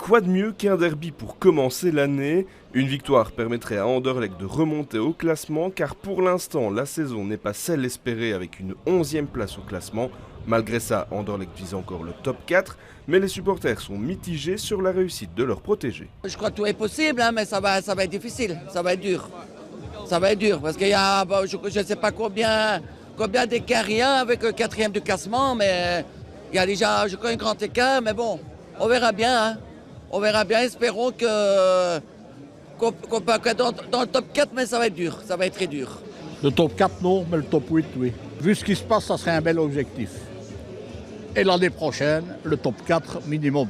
Quoi de mieux qu'un derby pour commencer l'année? Une victoire permettrait à Anderlecht de remonter au classement car pour l'instant la saison n'est pas celle espérée avec une 11e place au classement. Malgré ça, Anderlecht vise encore le top 4, mais les supporters sont mitigés sur la réussite de leurs protégés. Je crois que tout est possible, mais ça va être difficile, ça va être dur. Ça va être dur parce qu'il y a, je ne sais pas combien d'écart il y a avec le 4e du classement, mais il y a déjà, je crois, un grand écart, mais bon, on verra bien. On verra bien, espérons qu'on peut être dans le top 4, mais ça va être dur, ça va être très dur. Le top 4 non, mais le top 8 oui. Vu ce qui se passe, ça serait un bel objectif. Et l'année prochaine, le top 4 minimum.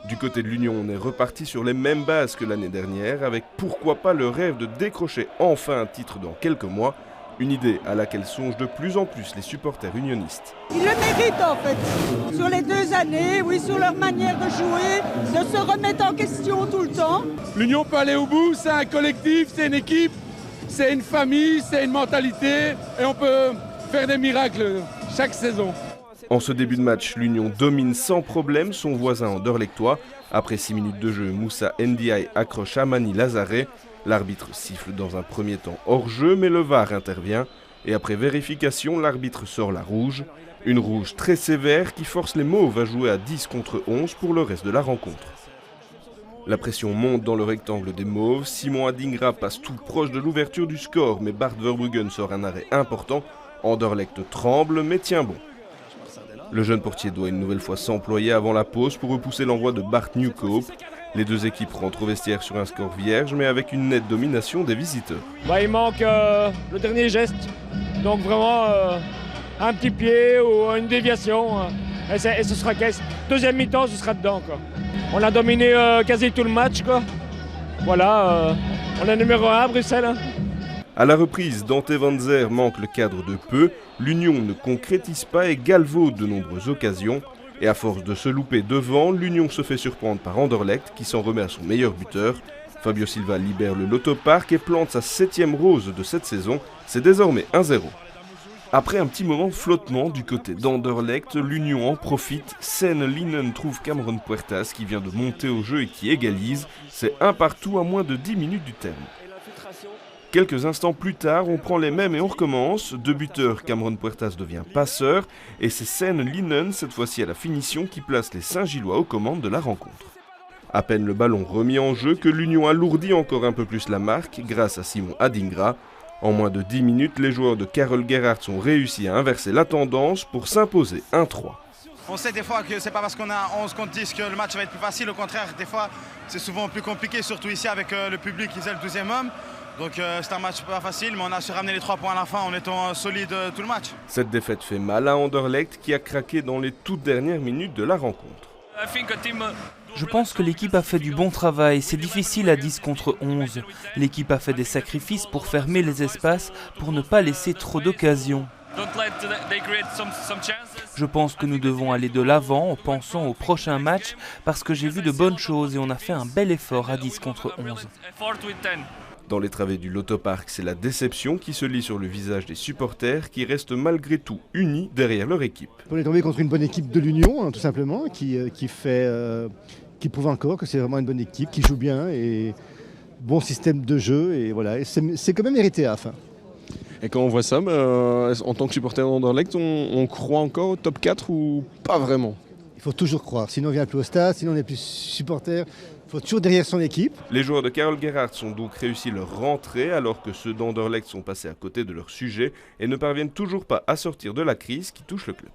Du côté de l'Union, on est reparti sur les mêmes bases que l'année dernière, avec pourquoi pas le rêve de décrocher enfin un titre dans quelques mois. Une idée à laquelle songent de plus en plus les supporters unionistes. Ils le méritent en fait. Sur les 2 années, oui, sur leur manière de jouer, de se remettre en question tout le temps. L'Union peut aller au bout, c'est un collectif, c'est une équipe, c'est une famille, c'est une mentalité et on peut faire des miracles chaque saison. En ce début de match, l'Union domine sans problème son voisin anderlechtois. Après 6 minutes de jeu, Moussa Ndiaye accroche Amani Lazare. L'arbitre siffle dans un premier temps hors jeu, mais le VAR intervient. Et après vérification, l'arbitre sort la rouge. Une rouge très sévère qui force les Mauves à jouer à 10 contre 11 pour le reste de la rencontre. La pression monte dans le rectangle des Mauves. Simon Adingra passe tout proche de l'ouverture du score, mais Bart Verbruggen sort un arrêt important. Anderlecht tremble, mais tient bon. Le jeune portier doit une nouvelle fois s'employer avant la pause pour repousser l'envoi de Bart Newcope. Les deux équipes rentrent au vestiaire sur un score vierge, mais avec une nette domination des visiteurs. Il manque le dernier geste, donc vraiment un petit pied ou une déviation, et ce sera caisse. Deuxième mi-temps, ce sera dedans, quoi. On a dominé quasi tout le match, quoi. Voilà, on est numéro 1 à Bruxelles. À la reprise, Dante Van Zer manque le cadre de peu, l'Union ne concrétise pas et galvaude de nombreuses occasions. Et à force de se louper devant, l'Union se fait surprendre par Anderlecht qui s'en remet à son meilleur buteur. Fabio Silva libère le Lotopark et plante sa 7e rose de cette saison. C'est désormais 1-0. Après un petit moment de flottement du côté d'Anderlecht, l'Union en profite. Seine Linen trouve Cameron Puertas qui vient de monter au jeu et qui égalise. C'est 1 partout à moins de 10 minutes du terme. Quelques instants plus tard, on prend les mêmes et on recommence. De buteur, Cameron Puertas devient passeur. Et c'est Seine Linen, cette fois-ci à la finition, qui place les Saint-Gillois aux commandes de la rencontre. À peine le ballon remis en jeu que l'Union alourdit encore un peu plus la marque grâce à Simon Adingra. En moins de 10 minutes, les joueurs de Karel Gerhardt ont réussi à inverser la tendance pour s'imposer 1-3. On sait des fois que c'est pas parce qu'on a 11 contre 10 que le match va être plus facile. Au contraire, des fois, c'est souvent plus compliqué, surtout ici avec le public qui est le 12e homme. Donc c'est un match pas facile, mais on a su ramener les 3 points à la fin en étant solide tout le match. Cette défaite fait mal à Anderlecht qui a craqué dans les toutes dernières minutes de la rencontre. Je pense que l'équipe a fait du bon travail, c'est difficile à 10 contre 11. L'équipe a fait des sacrifices pour fermer les espaces, pour ne pas laisser trop d'occasions. Je pense que nous devons aller de l'avant en pensant au prochain match parce que j'ai vu de bonnes choses et on a fait un bel effort à 10 contre 11. Dans les travées du Lotopark, c'est la déception qui se lit sur le visage des supporters qui restent malgré tout unis derrière leur équipe. On est tombé contre une bonne équipe de l'Union, tout simplement, qui prouve encore que c'est vraiment une bonne équipe, qui joue bien et bon système de jeu. Et voilà, c'est quand même mérité à la fin. Et quand on voit ça, en tant que supporter d'Anderlecht, on croit encore au top 4 ou pas vraiment? Il faut toujours croire, sinon on ne vient plus au stade, sinon on n'est plus supporter. Il faut toujours derrière son équipe. Les joueurs de Karel Gerhardt ont donc réussi leur rentrée alors que ceux d'Anderlecht sont passés à côté de leur sujet et ne parviennent toujours pas à sortir de la crise qui touche le club.